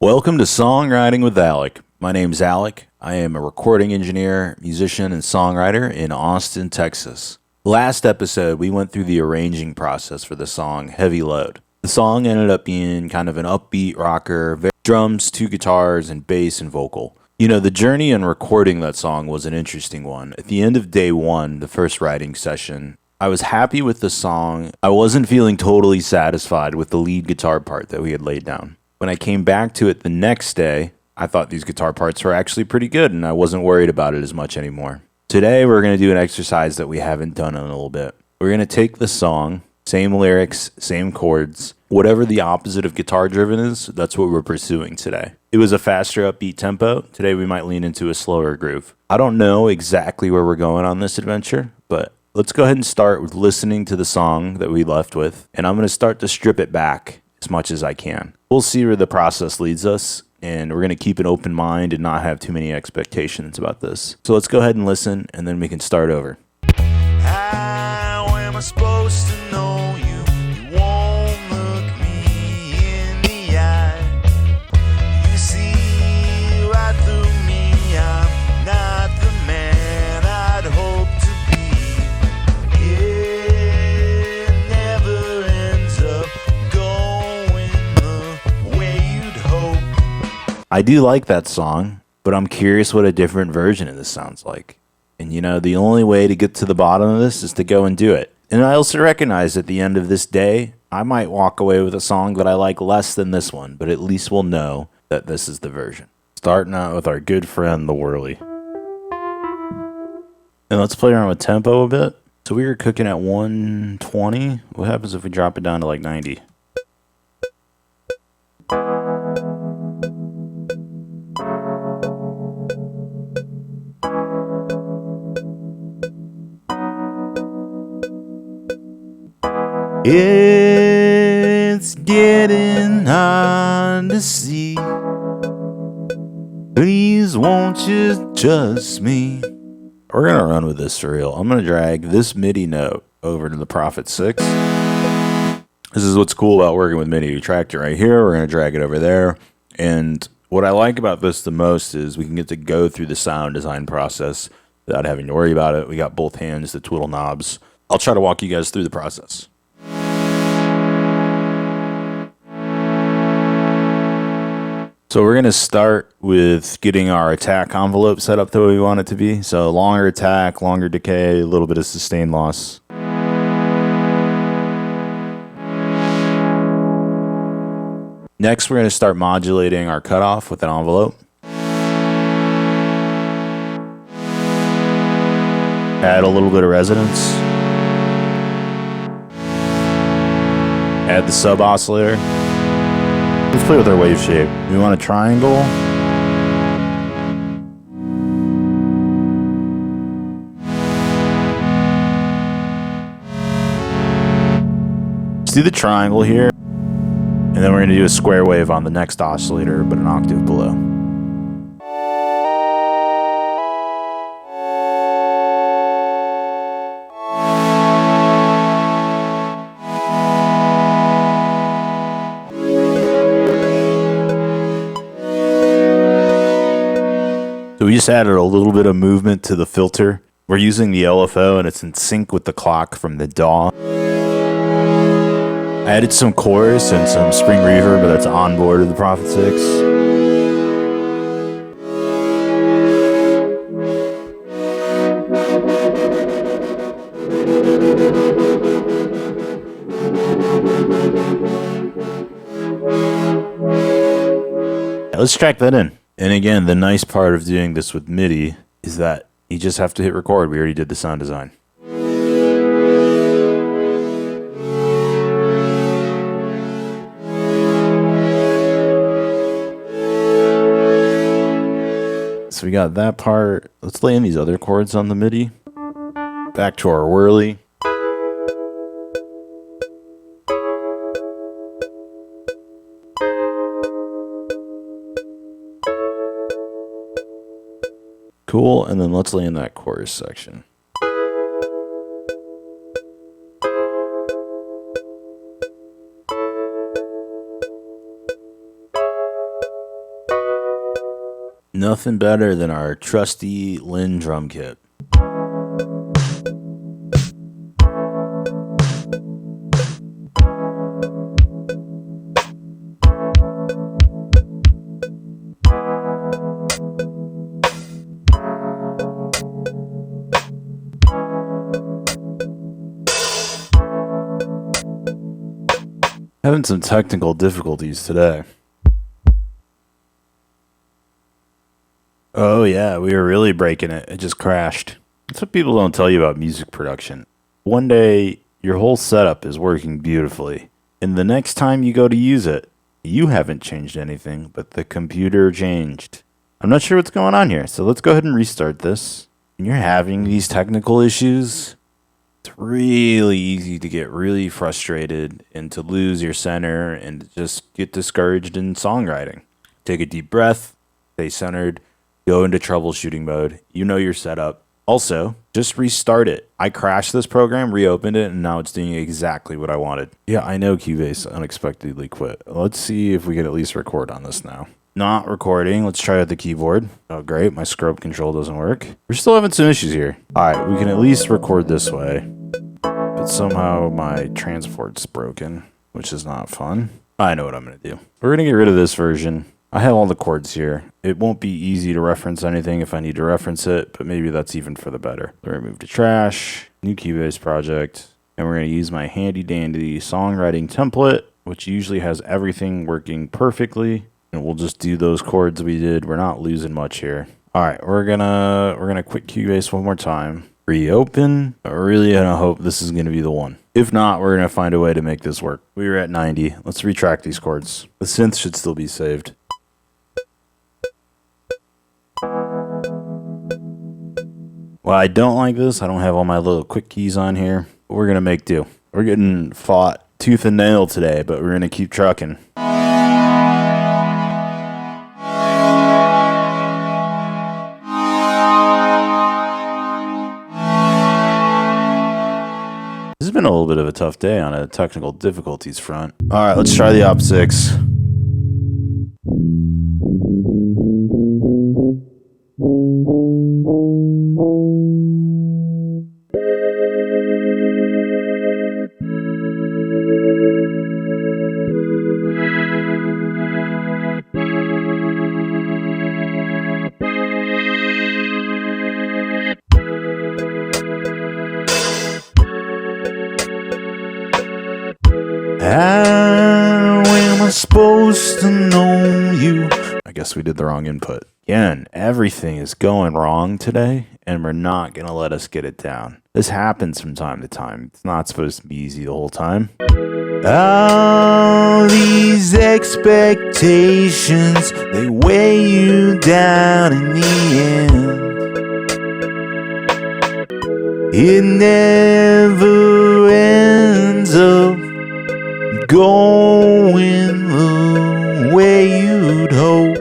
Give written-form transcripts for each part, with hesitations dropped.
Welcome to Songwriting with Alec. My name's Alec. I am a recording engineer, musician, and songwriter in Austin, Texas. Last episode, we went through the arranging process for the song Heavy Load. The song ended up being kind of an upbeat rocker, drums, two guitars, and bass and vocal. You know, the journey in recording that song was an interesting one. At the end of day one, the first writing session, I was happy with the song. I wasn't feeling totally satisfied with the lead guitar part that we had laid down. When I came back to it the next day, I thought these guitar parts were actually pretty good and I wasn't worried about it as much anymore. Today, we're going to do an exercise that we haven't done in a little bit. We're going to take the song, same lyrics, same chords, whatever the opposite of guitar driven is, that's what we're pursuing today. It was a faster upbeat tempo. Today, we might lean into a slower groove. I don't know exactly where we're going on this adventure, but let's go ahead and start with listening to the song that we left with, and I'm going to start to strip it back as much as I can. We'll see where the process leads us, and we're going to keep an open mind and not have too many expectations about this. So let's go ahead and listen, and then we can start over. How am I supposed to know you? You won't look me in the eye. You see right through me. I'm not the man I'd hope to be. It never ends up going the way you'd hope. I do like that song, but I'm curious what a different version of this sounds like. And you know, the only way to get to the bottom of this is to go and do it. And I also recognize at the end of this day, I might walk away with a song that I like less than this one, but at least we'll know that this is the version. Starting out with our good friend, the Whirly. And let's play around with tempo a bit. So we were cooking at 120. What happens if we drop it down to like 90? It's getting hard to see. Please won't you trust me? We're gonna run with this for real. I'm gonna drag this MIDI note over to the Prophet 6. This is what's cool about working with MIDI. We tracked it right here. We're gonna drag it over there. And what I like about this the most is we can get to go through the sound design process without having to worry about it. We got both hands to twiddle knobs. I'll try to walk you guys through the process. So we're going to start with getting our attack envelope set up the way we want it to be. So longer attack, longer decay, a little bit of sustained loss. Next, we're going to start modulating our cutoff with an envelope. Add a little bit of resonance. Add the sub oscillator. Let's play with our wave shape. We want a triangle. Let's do the triangle here. And then we're going to do a square wave on the next oscillator, but an octave below. So we just added a little bit of movement to the filter. We're using the LFO and it's in sync with the clock from the DAW. I added some chorus and some spring reverb, but that's on board of the Prophet 6. Let's track that in. And again, the nice part of doing this with MIDI is that you just have to hit record. We already did the sound design. So we got that part. Let's lay in these other chords on the MIDI. Back to our whirly. Cool, and then let's lay in that chorus section. Nothing better than our trusty Lynn drum kit. Having some technical difficulties today. Oh yeah, we were really breaking it. It just crashed. That's what people don't tell you about music production. One day, your whole setup is working beautifully, and the next time you go to use it, you haven't changed anything, but the computer changed. I'm not sure what's going on here, so let's go ahead and restart this. When you're having these technical issues, it's really easy to get really frustrated and to lose your center and to just get discouraged in songwriting. Take a deep breath, stay centered, go into troubleshooting mode. You know your setup. Also, just restart it. I crashed this program, reopened it, and now it's doing exactly what I wanted. Yeah, I know Cubase unexpectedly quit. Let's see if we can at least record on this now. Not recording. Let's try with the keyboard. Oh, great. My scrub control doesn't work. We're still having some issues here. All right, we can at least record this way. But somehow my transport's broken, which is not fun. I know what I'm going to do. We're going to get rid of this version. I have all the chords here. It won't be easy to reference anything if I need to reference it, but maybe that's even for the better. We're going to move to trash, new Cubase project, and we're going to use my handy dandy songwriting template, which usually has everything working perfectly. And we'll just do those chords we did. We're not losing much here. All right, we're gonna quit Cubase one more time. Reopen. I really gonna hope this is gonna be the one. If not, we're gonna find a way to make this work. We were at 90. Let's retract these chords. The synth should still be saved. Well, I don't like this. I don't have all my little quick keys on here. But we're gonna make do. We're getting fought tooth and nail today, but we're gonna keep trucking. This has been a little bit of a tough day on a technical difficulties front. All right, let's try the op 6. How am I supposed to know you? I guess we did the wrong input. Again, everything is going wrong today, and we're not going to let us get it down. This happens from time to time. It's not supposed to be easy the whole time. All these expectations, they weigh you down in the end. It never ends up going the way you'd hope.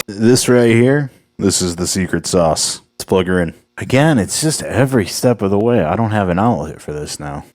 This right here, this is the secret sauce. Let's plug her in. Again, it's just every step of the way. I don't have an outlet for this now.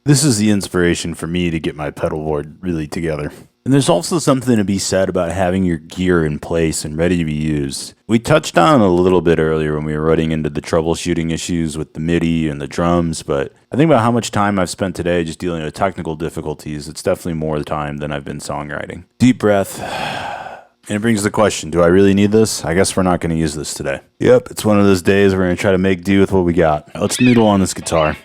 This is the inspiration for me to get my pedal board really together. And there's also something to be said about having your gear in place and ready to be used. We touched on a little bit earlier when we were running into the troubleshooting issues with the MIDI and the drums, but I think about how much time I've spent today just dealing with technical difficulties. It's definitely more time than I've been songwriting. Deep breath. And it brings the question, do I really need this? I guess we're not going to use this today. Yep, it's one of those days we're going to try to make do with what we got. Let's noodle on this guitar.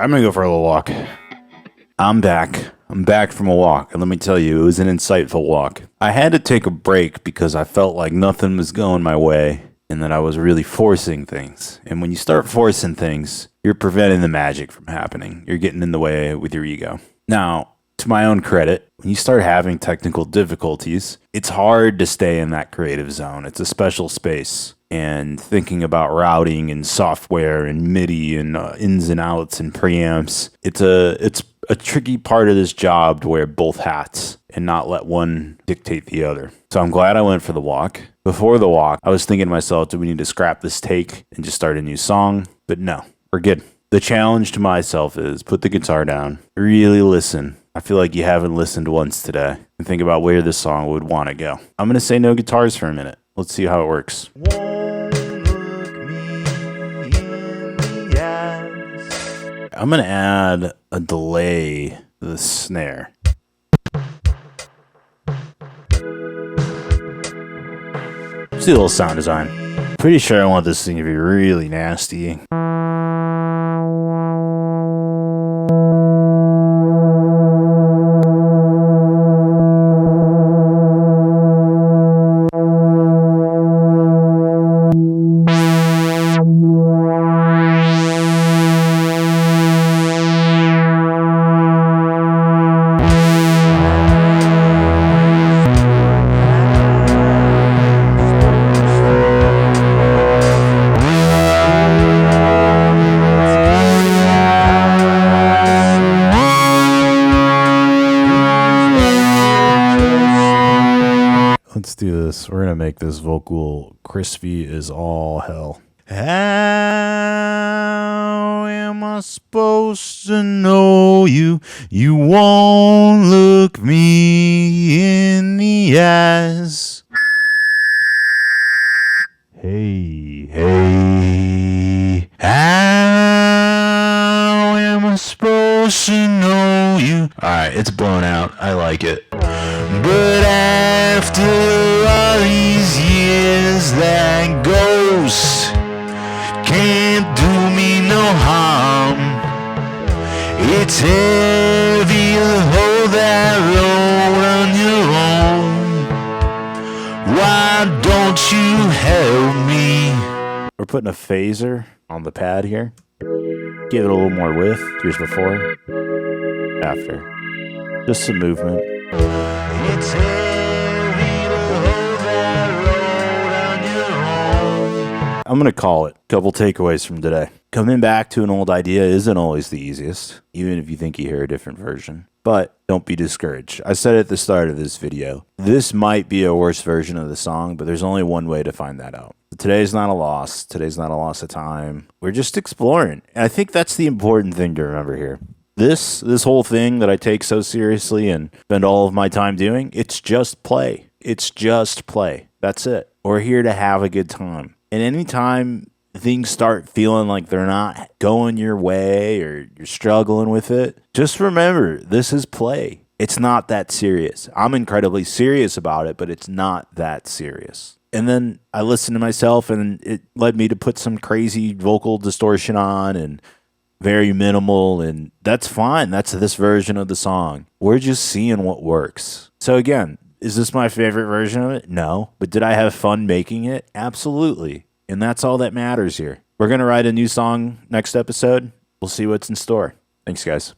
I'm gonna go for a little walk. I'm back. I'm back from a walk, and let me tell you, it was an insightful walk. I had to take a break because I felt like nothing was going my way and that I was really forcing things. And when you start forcing things, you're preventing the magic from happening. You're getting in the way with your ego. Now, to my own credit, when you start having technical difficulties, it's hard to stay in that creative zone. It's a special space. And thinking about routing and software and MIDI and ins and outs and preamps, it's a tricky part of this job to wear both hats and not let one dictate the other. So I'm glad I went for the walk. Before the walk, I was thinking to myself, do we need to scrap this take and just start a new song? But no, we're good. The challenge to myself is put the guitar down, really listen. I feel like you haven't listened once today, and think about where this song would want to go. I'm going to say no guitars for a minute. Let's see how it works. I'm going to add a delay to the snare. See a little sound design. Pretty sure I want this thing to be really nasty. Let's do this. We're going to make this vocal crispy as all hell. How am I supposed to know you? You won't look me in the eyes. Hey, hey. How am I supposed to know you? Alright, it's blown out. I like it. But after all these years, that ghost can't do me no harm. It's heavy to hold that road on your own. Why don't you help me? We're putting a phaser on the pad here. Give it a little more width. Here's before, after. Just some movement. It's heavy to hold that road on your own. I'm going to call it. Couple takeaways from today. Coming back to an old idea isn't always the easiest, even if you think you hear a different version. But don't be discouraged. I said at the start of this video, this might be a worse version of the song, but there's only one way to find that out. Today's not a loss. Today's not a loss of time. We're just exploring. And I think that's the important thing to remember here. This whole thing that I take so seriously and spend all of my time doing, it's just play. It's just play. That's it. We're here to have a good time. And anytime things start feeling like they're not going your way or you're struggling with it, just remember, this is play. It's not that serious. I'm incredibly serious about it, but it's not that serious. And then I listened to myself, and it led me to put some crazy vocal distortion on and very minimal, and that's fine. That's this version of the song. We're just seeing what works. So again, is this my favorite version of it? No. But did I have fun making it? Absolutely. And that's all that matters here. We're going to write a new song next episode. We'll see what's in store. Thanks, guys.